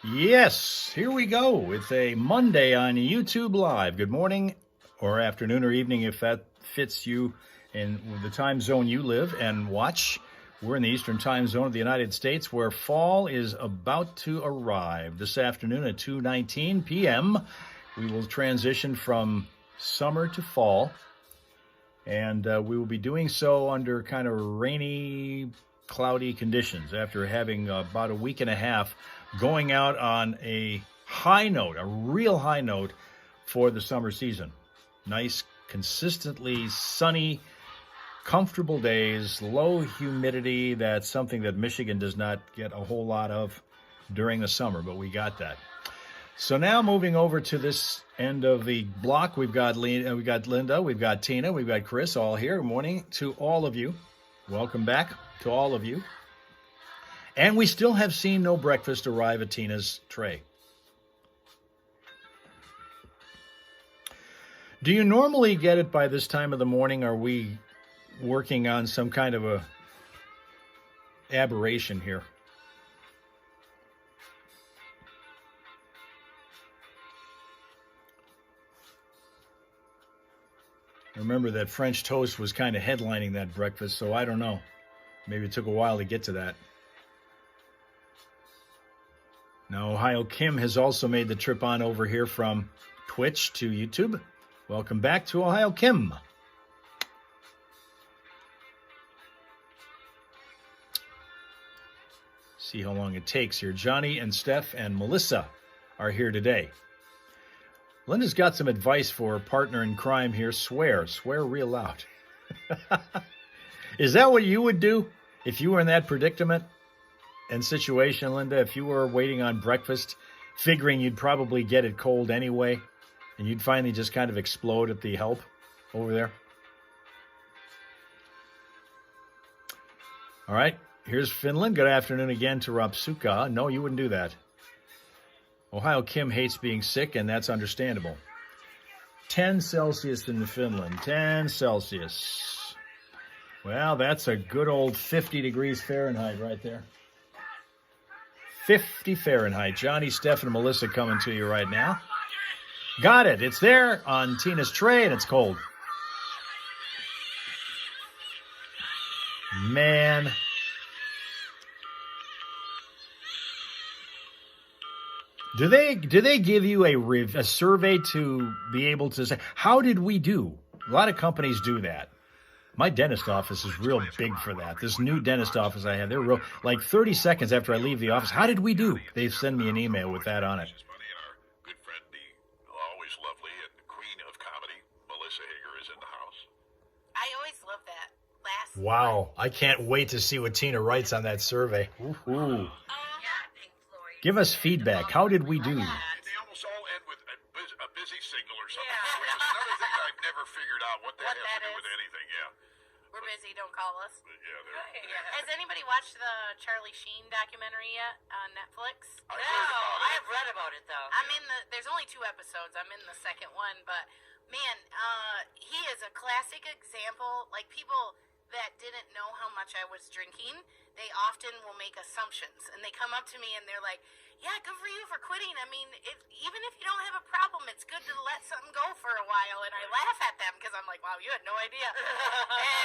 Yes, here we go. It's a Monday on YouTube Live. Good morning or afternoon or evening if that fits you in the time zone you live and watch. We're in the Eastern time zone of the United States where fall is about to arrive. This afternoon at 2:19 p.m., we will transition from summer to fall. And we will be doing so under kind of rainy, cloudy conditions after having about a week and a half going out on a high note, a real high note for the summer season. Nice, consistently sunny, comfortable days, low humidity. That's something that Michigan does not get a whole lot of during the summer, but we got that. So now moving over to this end of the block, we've got Linda, we've got Tina, we've got Chris all here. Good morning to all of you. Welcome back to all of you. And we still have seen no breakfast arrive at Tina's tray. Do you normally get it by this time of the morning? Are we working on some kind of a aberration here? Remember that French toast was kind of headlining that breakfast, so I don't know. Maybe it took a while to get to that. Now, Ohio Kim has also made the trip on over here from Twitch to YouTube. Welcome back to Ohio Kim. See how long it takes here. Johnny and Steph and Melissa are here today. Linda's got some advice for a partner in crime here. Swear real loud. Is that what you would do if you were in that predicament and situation, Linda? If you were waiting on breakfast, figuring you'd probably get it cold anyway, and you'd finally just kind of explode at the help over there? All right, here's Finland. Good afternoon again to Rapsuka. No, you wouldn't do that. Ohio Kim hates being sick, and that's understandable. 10 Celsius in Finland. 10 Celsius. Well, that's a good old 50 degrees Fahrenheit right there. 50 Fahrenheit. Johnny, Steph, and Melissa coming to you right now. Got it. It's there on Tina's tray, and it's cold. Man. Do they give you a survey to be able to say, how did we do? A lot of companies do that. My dentist office is real big for that. This new dentist office I have, they're real, like 30 seconds after I leave the office, how did we do? They send me an email with that on it. Good friend, the always lovely and the queen of comedy, Melissa Hager, is in the house. I always love that. Wow, I can't wait to see what Tina writes on that survey. Ooh. Give us feedback. How did we do? They almost all end with a busy signal or something. Yeah. Which is another thing I've never figured out what that has to do with anything. Yeah. We're busy, don't call us. Yeah. Has anybody watched the Charlie Sheen documentary yet on Netflix? No, I have read about it though. There's only 2 episodes. I'm in the second one, but man, he is a classic example. Like, people that didn't know how much I was drinking, they often will make assumptions, and they come up to me and they're like, yeah, good for you for quitting. I mean, even if you don't have a problem, it's good to let something go for a while. And I laugh at them because I'm like, wow, you had no idea.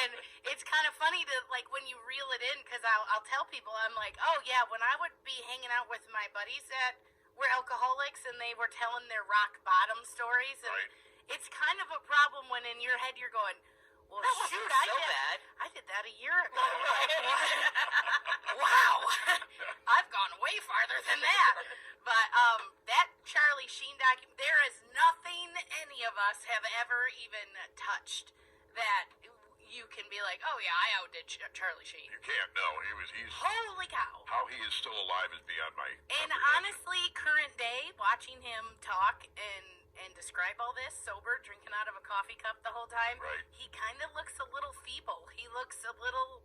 And it's kind of funny to, like, when you reel it in, because I'll tell people, I'm like, oh yeah, when I would be hanging out with my buddies that were alcoholics and they were telling their rock bottom stories, and it's kind of a problem when in your head you're going, well, shoot, I did that a year ago. Wow. I've gone way farther than that. But that Charlie Sheen documentary, there is nothing any of us have ever even touched that you can be like, oh yeah, I outdid Charlie Sheen. You can't know. He's holy cow. How he is still alive is beyond my And honestly, current day, watching him talk and describe all this sober, drinking out of a coffee cup the whole time, he kind of looks a little feeble. He looks a little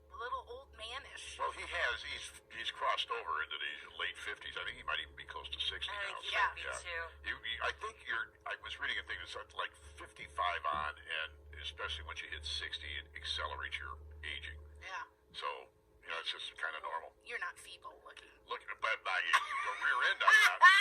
old manish. Well, he's crossed over into the late 50s. I think he might even be close to 60 now. Yeah, me too. I think I was reading a thing that's like 55 on, and especially once you hit 60, it accelerates your aging. Yeah. So, it's just kind of normal. You're not feeble looking. Look, but by the rear end, I'm not.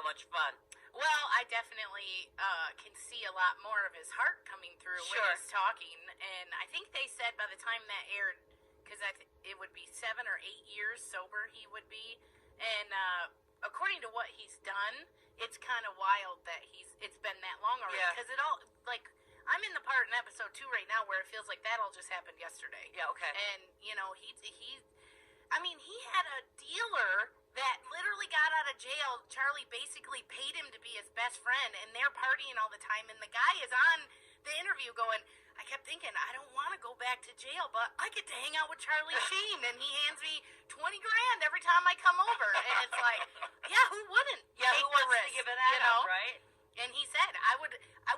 much fun. Well, I definitely can see a lot more of his heart coming through when Sure. he's talking. And I think they said by the time that aired, because it would be 7 or 8 years sober he would be. And according to what he's done, it's kind of wild that it's been that long already. Yeah. Because it all, like, I'm in the part in episode 2 right now where it feels like that all just happened yesterday. Yeah, okay. And, you know, he had a dealer that literally got out of jail. Charlie basically paid him to be his best friend, and they're partying all the time. And the guy is on the interview going, I kept thinking, I don't want to go back to jail, but I get to hang out with Charlie Sheen, and he hands me $20,000 every time I come over. And it's like, yeah, who wouldn't? Yeah, take who the wants risk, to give it that you know? up, right? And he said,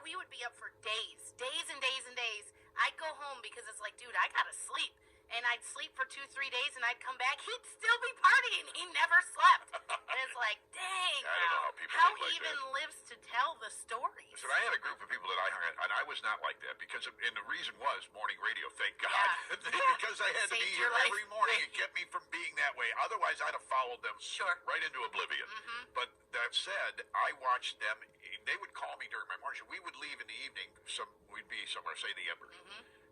we would be up for days and days and days. I'd go home because it's like, dude, I gotta sleep. And I'd sleep for 2-3 days, and I'd come back. He'd still be partying. He never slept. And it's like, dang, I don't know how people how live he like even that. lives to tell the stories. So I had a group of people that I hung out, and I was not like that and the reason was morning radio. Thank God, Yeah. because I had to Saved be your here life. every morning. It kept me from being that way. Otherwise, I'd have followed them Sure. right into oblivion. Mm-hmm. But that said, I watched them. They would call me during my morning show. We would leave in the evening. We'd be somewhere, say the Embers.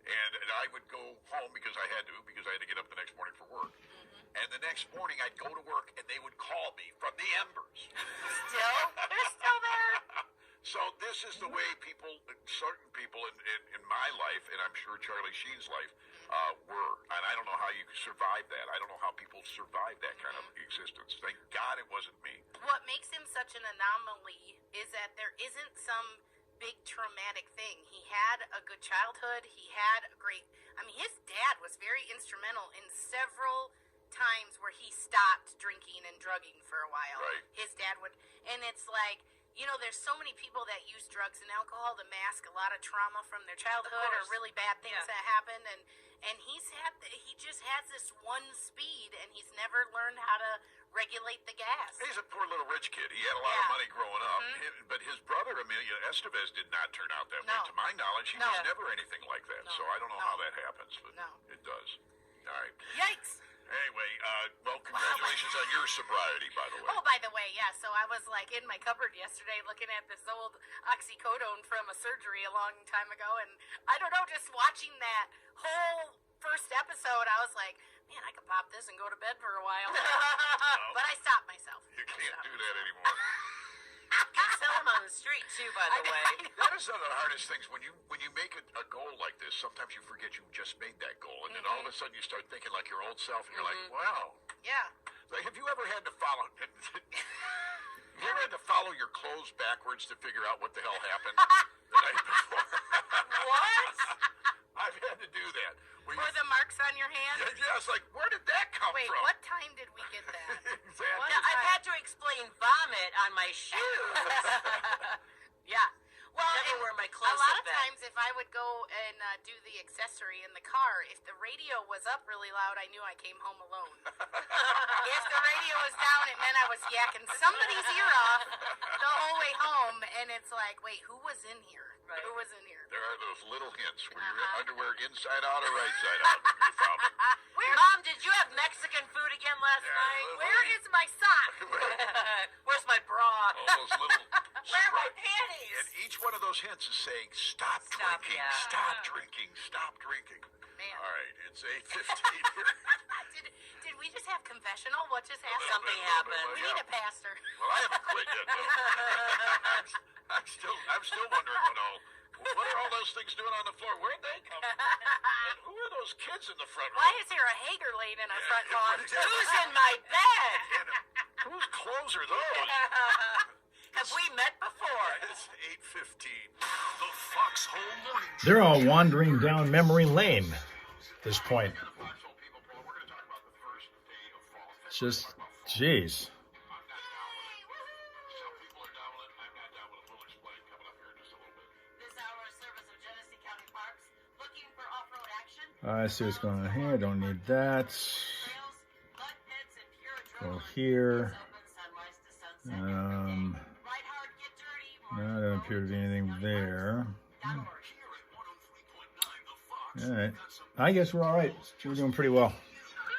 And I would go home because I had to get up the next morning for work. And the next morning I'd go to work and they would call me from the Embers. Still? They're still there? So this is the way certain people in my life, and I'm sure Charlie Sheen's life, were. And I don't know how you survive that. I don't know how people survive that kind of existence. Thank God it wasn't me. What makes him such an anomaly is that there isn't some big traumatic thing. He had a good childhood. He had his dad was very instrumental in several times where he stopped drinking and drugging for a while. Right. His dad would, and it's like, you know, there's so many people that use drugs and alcohol to mask a lot of trauma from their childhood or course. really bad things Yeah. that happened, and he just has this one speed, and he's never learned how to regulate the gas. He's a poor little rich kid. He had a lot of money growing up. But his brother, Emilio Estevez, did not turn out that way. No. To my knowledge, he No. was never anything like that. No. So I don't know No. how that happens, but No. it does. All right. Yikes! Anyway, well, congratulations on your sobriety, by the way. Oh, by the way, yeah, so I was like in my cupboard yesterday looking at this old oxycodone from a surgery a long time ago, and I don't know, just watching that whole first episode, I was like, man, I could pop this and go to bed for a while. But I stopped myself. You can't do that anymore. You can sell them on the street, too, by the way. That is one of the hardest things when you make a goal like this. Sometimes you forget you just made that goal, and then all of a sudden you start thinking like your old self, and you're like, wow. Yeah. Like, have you ever had to follow? You ever had to follow your clothes backwards to figure out what the hell happened the night before? What? I've had to do that. Where Or the marks on your hand. yeah, it's like, where did that come Wait, from? what time did we get that? Exactly. What? Yeah, I've had to explain vomit on my shoes. Yeah. Well, Never and wear my a clothes lot like of that. times if I would go and do the accessory in the car, if the radio was up really loud, I knew I came home alone. If the radio was down, it meant I was yakking somebody's ear off the whole way home, and it's like, wait, who was in here? Right. Who was in here? There are those little hints where your underwear inside out or right side out. You found it. Mom, did you have Mexican food again last night? Where is my sock? Where's my bra? All those little Where are my surprise- panties? And each one of those hints is saying, stop drinking, yeah. stop drinking, stop drinking. Man. All right, it's 8:15 here. Did we just have confessional? What just happened? Something happened. We need a pastor. Well, I haven't quit yet, though. I'm still wondering, what are all those things doing on the floor? Where'd they come from? And who are those kids in the front row? Why is there a Hager laying in our front lawn? Who's in my bed? And whose clothes are those? Have we met before? It's 8:15. The Foxhole Morning Show. They're all wandering down memory lane at this point. It's just, jeez. This hour of service of Genesee County Parks, looking for off-road action. I see what's going on here. Don't need that. Trails, mud pits, and pure Go adrenaline. here. Open sunrise to sunset. Ride hard, get dirty. No, there doesn't appear to be anything there. All right. I guess we're all right. We're doing pretty well.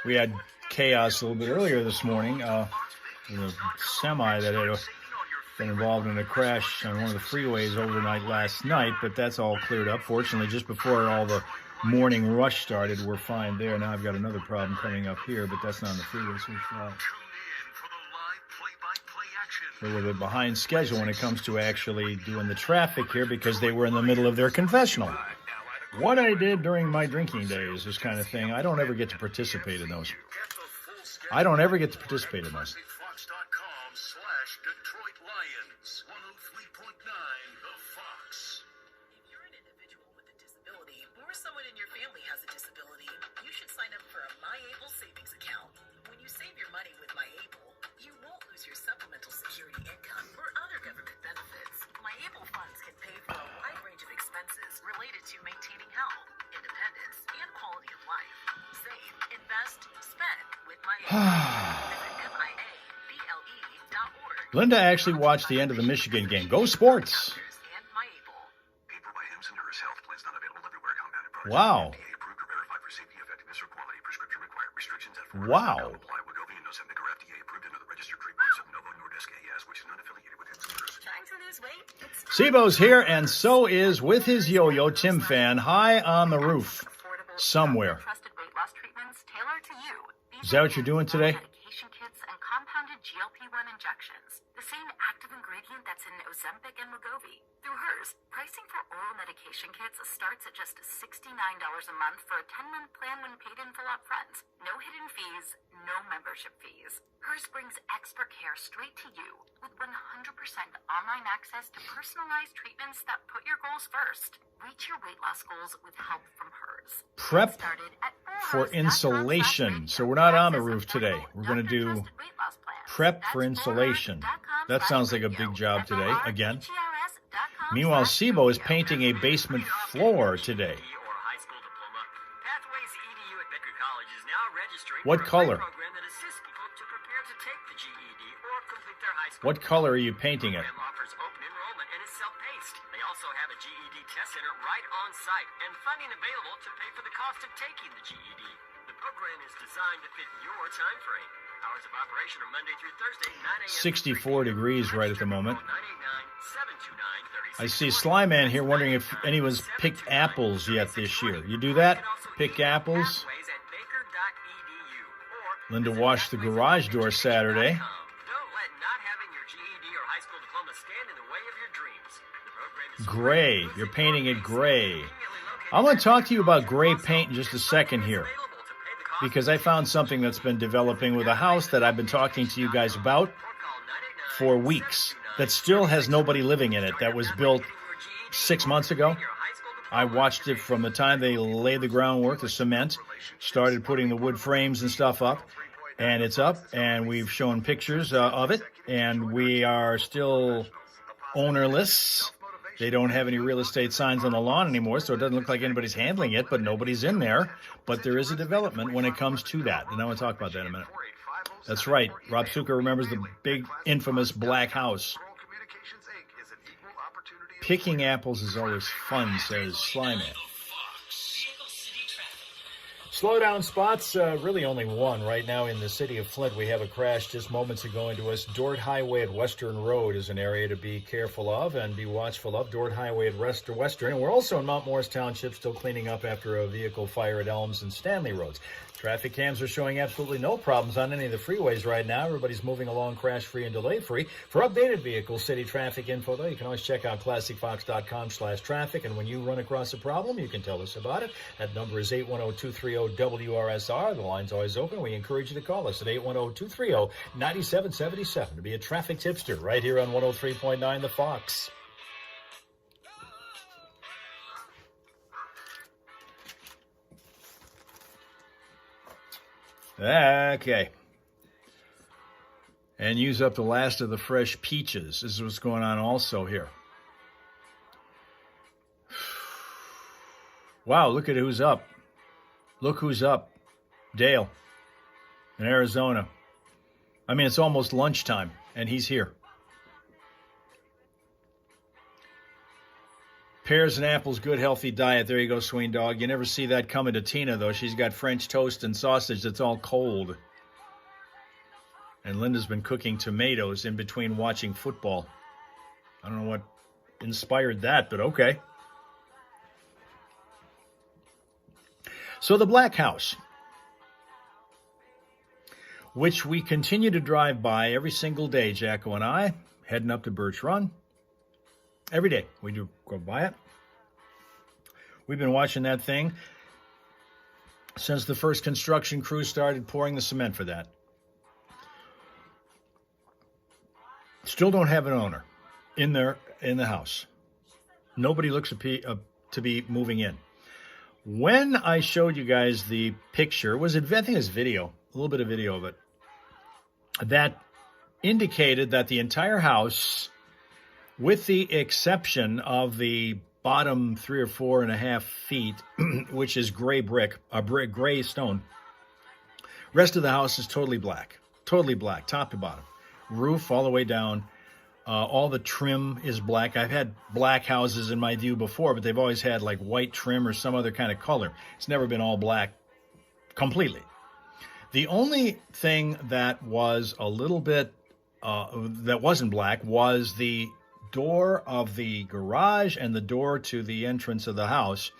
We had chaos a little bit earlier this morning. With a semi that had been involved in a crash on one of the freeways overnight last night, but that's all cleared up. Fortunately, just before all the morning rush started, we're fine there. Now I've got another problem coming up here, but that's not on the freeway, so they're a little bit behind schedule when it comes to actually doing the traffic here because they were in the middle of their confessional. What I did during my drinking days, this kind of thing, I don't ever get to participate in those. I don't ever get to participate in those. Someone in your family has a disability, you should sign up for a MyAble savings account. When you save your money with MyAble, you won't lose your supplemental security income or other government benefits. MyAble funds can pay for a wide range of expenses related to maintaining health, independence, and quality of life. Save, invest, spend with MyAble. Visit MIABLE.org. Linda actually watched the end of the Michigan game. Go Sports! Wow. Wow. Sibo's here, and so is, with his yo-yo, Tim Fan, high on the roof somewhere. Is that what you're doing today? Medication kits and compounded GLP-1 injections, the same active ingredient that's in Ozempic and Wegovy. Through hers, pricing for oral medication kits starts at just $69 a month for a 10-month plan when paid in full upfront. No hidden fees, no membership fees. Hers brings expert care straight to you with 100% online access to personalized treatments that put your goals first. Reach your weight loss goals with help from hers. Prep for insulation. So we're not on the roof today. We're going to do prep for insulation. That sounds like a big job today, again. Meanwhile, Sibo is painting a basement floor today. What color? What color are you painting it? They also have a GED test center right on site and funding available to pay for the cost of taking the GED. The program is designed to fit your time frame. Hours of operation are Monday through Thursday, 9 a.m. 64 degrees right at the moment. I see Slyman here wondering if anyone's picked apples yet this year. You do that? Pick apples? Linda washed the garage door Saturday. Gray. You're painting it gray. I'm going to talk to you about gray paint in just a second here, because I found something that's been developing with a house that I've been talking to you guys about for weeks that still has nobody living in it, that was built 6 months ago. I watched it from the time they laid the groundwork, the cement, started putting the wood frames and stuff up, and it's up, and we've shown pictures of it, and we are still ownerless. They don't have any real estate signs on the lawn anymore, so it doesn't look like anybody's handling it, but nobody's in there. But there is a development when it comes to that, and I want to talk about that in a minute. That's right. Rob Suka remembers the big, infamous black house. Picking apples is always fun, says Slyman. Slow down spots, really only one. Right now in the city of Flint, we have a crash just moments ago into us. Dort Highway at Western Road is an area to be careful of and be watchful of. Dort Highway at Western. And we're also in Mount Morris Township, still cleaning up after a vehicle fire at Elms and Stanley Roads. Traffic cams are showing absolutely no problems on any of the freeways right now. Everybody's moving along crash-free and delay-free. For updated vehicle city traffic info, though, you can always check out classicfox.com/traffic. And when you run across a problem, you can tell us about it. That number is 810-230-WRSR. The line's always open. We encourage you to call us at 810-230-9777 to be a traffic tipster right here on 103.9 The Fox. Okay. And use up the last of the fresh peaches. This is what's going on also here. Wow, look at who's up. Look who's up. Dale in Arizona. I mean, it's almost lunchtime, and he's here. Pears and apples, good, healthy diet. There you go, Sween Dog. You never see that coming to Tina, though. She's got French toast and sausage that's all cold. And Linda's been cooking tomatoes in between watching football. I don't know what inspired that, but okay. So the Black House, which we continue to drive by every single day, Jacko and I, heading up to Birch Run. Every day we do go by it. We've been watching that thing since the first construction crew started pouring the cement for that. Still don't have an owner in the house. Nobody looks to be moving in. When I showed you guys the picture, I think it was video, a little bit of video of it, that indicated that the entire house, with the exception of the bottom 3 or 4.5 feet, which is gray gray stone, rest of the house is totally black, top to bottom. Roof all the way down. All the trim is black. I've had black houses in my view before, but they've always had like white trim or some other kind of color. It's never been all black completely. The only thing that was a little bit, that wasn't black was the door of the garage and the door to the entrance of the house,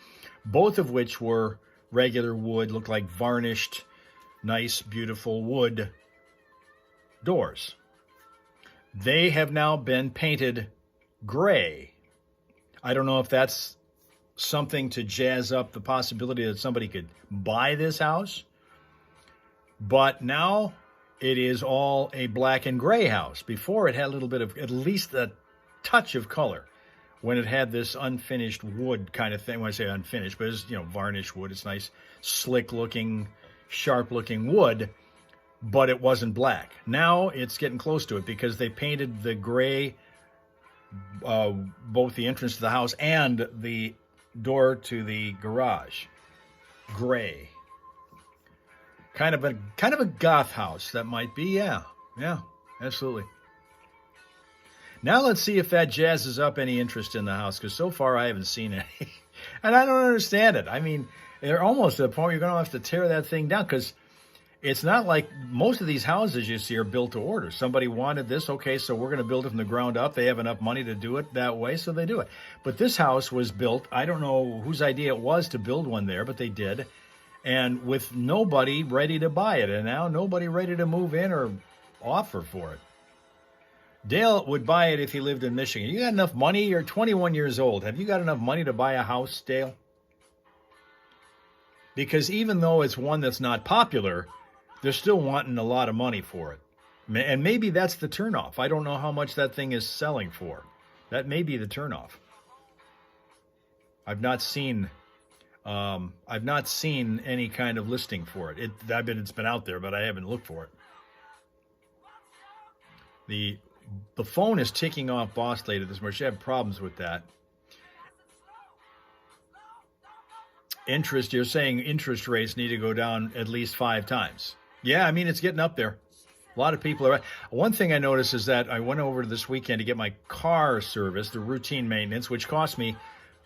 both of which were regular wood, looked like varnished, nice, beautiful wood doors. They have now been painted gray. I don't know if that's something to jazz up the possibility that somebody could buy this house, but now it is all a black and gray house. Before it had a little bit of, at least a touch of color when it had this unfinished wood kind of thing. When I say unfinished, but it's, varnished wood. It's nice, slick looking, sharp looking wood. But it wasn't black. Now it's getting close to it because they painted the gray, both the entrance to the house and the door to the garage, gray. Kind of a goth house that might be, yeah, absolutely. Now let's see if that jazzes up any interest in the house, because so far I haven't seen any, and I don't understand it. I mean, they're almost to the point where you're going to have to tear that thing down, because it's not like most of these houses you see are built to order. Somebody wanted this, okay, so we're going to build it from the ground up. They have enough money to do it that way, so they do it. But this house was built, I don't know whose idea it was to build one there, but they did, and with nobody ready to buy it, and now nobody ready to move in or offer for it. Dale would buy it if he lived in Michigan. You got enough money? You're 21 years old. Have you got enough money to buy a house, Dale? Because even though it's one that's not popular, they're still wanting a lot of money for it. And maybe that's the turnoff. I don't know how much that thing is selling for. That may be the turnoff. I've not seen any kind of listing for it. It's been out there, but I haven't looked for it. The phone is ticking off Boss Lady this morning. She had problems with that. You're saying interest rates need to go down at least 5 times. Yeah, I mean, it's getting up there. A lot of people are. One thing I noticed is that I went over this weekend to get my car serviced, the routine maintenance, which cost me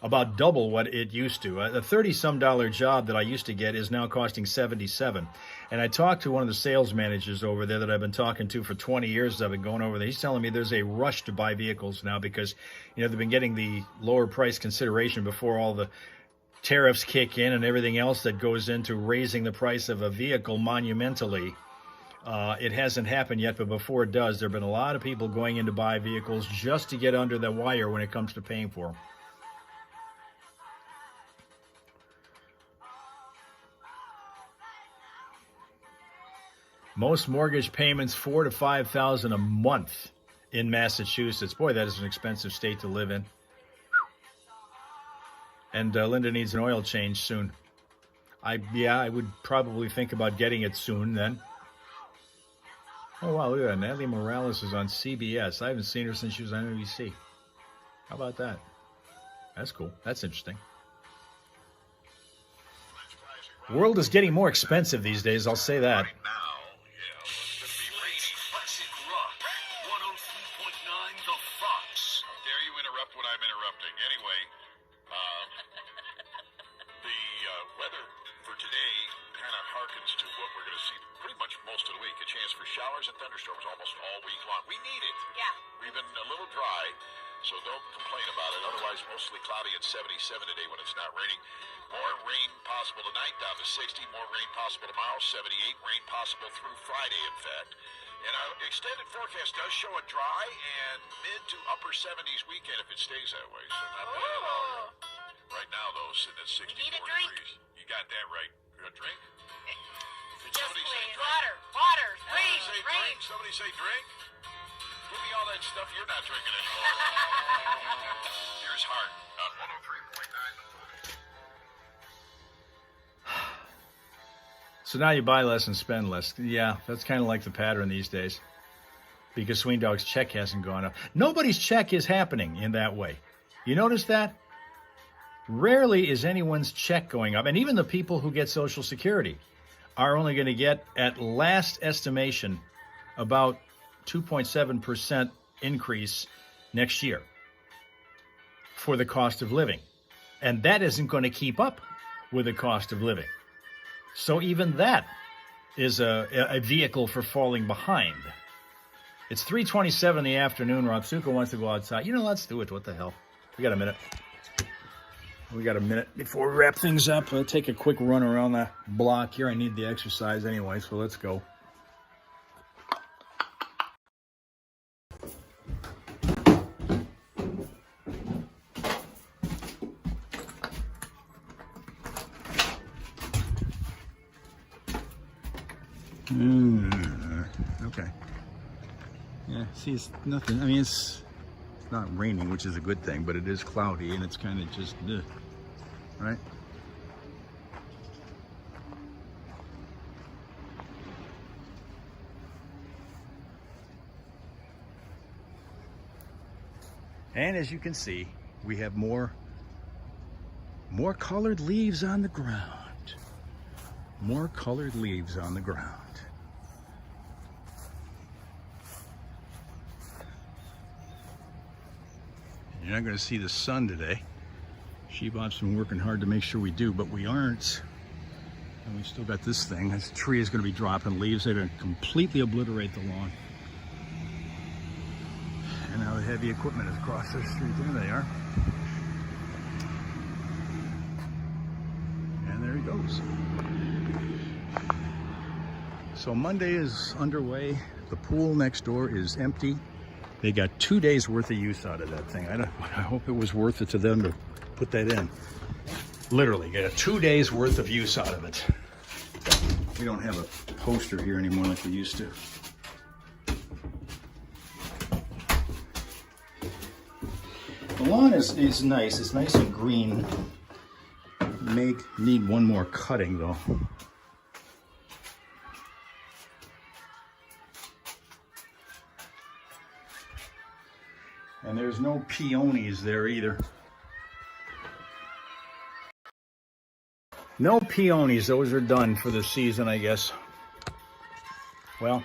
about double what it used to. A $30-some job that I used to get is now costing $77. And I talked to one of the sales managers over there that I've been talking to for 20 years. I've been going over there. He's telling me there's a rush to buy vehicles now because, they've been getting the lower price consideration before all the tariffs kick in and everything else that goes into raising the price of a vehicle monumentally. It hasn't happened yet, but before it does, there have been a lot of people going in to buy vehicles just to get under the wire when it comes to paying for them. Most mortgage payments $4,000 to $5,000 a month in Massachusetts. Boy, that is an expensive state to live in. And Linda needs an oil change soon. I would probably think about getting it soon then. Oh, wow, look at that. Natalie Morales is on CBS. I haven't seen her since she was on NBC. How about that? That's cool. That's interesting. The world is getting more expensive these days, I'll say that. Right now, yeah, it's going to be rainy. Classic Rock, 103.9 The Fox. How dare you interrupt when I'm interrupting? Anyway, the weather for today kind of harkens to what we're going to see pretty much most of the week. A chance for showers and thunderstorms almost all week long. We need it. Yeah. We've been a little dry, So don't complain about it. Otherwise, mostly cloudy at 77 today when it's not raining. More rain possible tonight, down to 60. More rain possible tomorrow, 78. Rain possible through Friday, in fact. And our extended forecast does show a dry and mid to upper 70s weekend if it stays that way. So not bad at all. Right now, though, sitting at 64 need a drink. degrees. You got that right. You got a drink? Did Yes, somebody say please. drink? Water, Somebody rain, say rain. drink? Somebody say drink? Give me all that stuff you're not drinking anymore. Here's Hart on 103.9. So now you buy less and spend less. Yeah, that's kind of like the pattern these days. Because Swing Dog's check hasn't gone up. Nobody's check is happening in that way. You notice that? Rarely is anyone's check going up. And even the people who get Social Security are only going to get, at last estimation, about 2.7% increase next year for the cost of living. And that isn't going to keep up with the cost of living. So even that is a vehicle for falling behind. It's 3:27 in the afternoon. Robsuka wants to go outside. You know, let's do it. What the hell? We got a minute. We got a minute before we wrap things up. I'll take a quick run around the block here. I need the exercise anyway, so let's go. Okay. Yeah, see, it's nothing. I mean, it's not raining, which is a good thing, but it is cloudy and it's kind of just, right? And as you can see, we have more colored leaves on the ground. More colored leaves on the ground. You're not going to see the sun today. She-Bop's been working hard to make sure we do, but we aren't. And we still got this thing. This tree is going to be dropping leaves. They're going to completely obliterate the lawn. And now the heavy equipment is across the street. There they are. And there he goes. So Monday is underway. The pool next door is empty. They got 2 days worth of use out of that thing. I hope it was worth it to them to put that in. Literally, got 2 days worth of use out of it. We don't have a poster here anymore like we used to. The lawn is nice. It's nice and green. May need one more cutting though. And there's no peonies there either. No peonies. Those are done for the season, I guess. Well,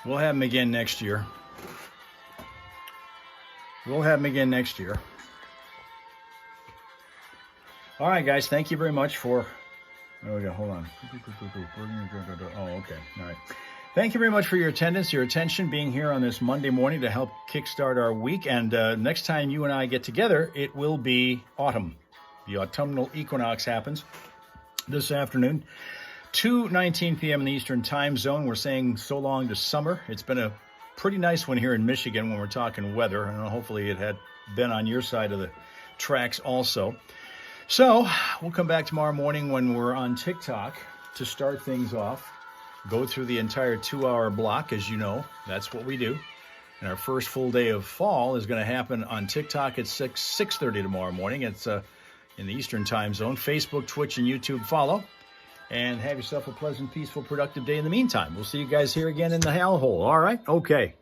we'll have them again next year. We'll have them again next year. All right, guys. Thank you very much for... Oh, we got, hold on. Oh, okay. All right. Thank you very much for your attendance, your attention, being here on this Monday morning to help kickstart our week. And next time you and I get together, it will be autumn. The autumnal equinox happens this afternoon, 2:19 p.m. in the Eastern Time Zone. We're saying so long to summer. It's been a pretty nice one here in Michigan when we're talking weather. And hopefully it had been on your side of the tracks also. So we'll come back tomorrow morning when we're on TikTok to start things off. Go through the entire 2-hour block, as you know. That's what we do. And our first full day of fall is going to happen on TikTok at 6:30 tomorrow morning. It's in the Eastern Time Zone. Facebook, Twitch, and YouTube follow. And have yourself a pleasant, peaceful, productive day in the meantime. We'll see you guys here again in the hellhole. All right? Okay.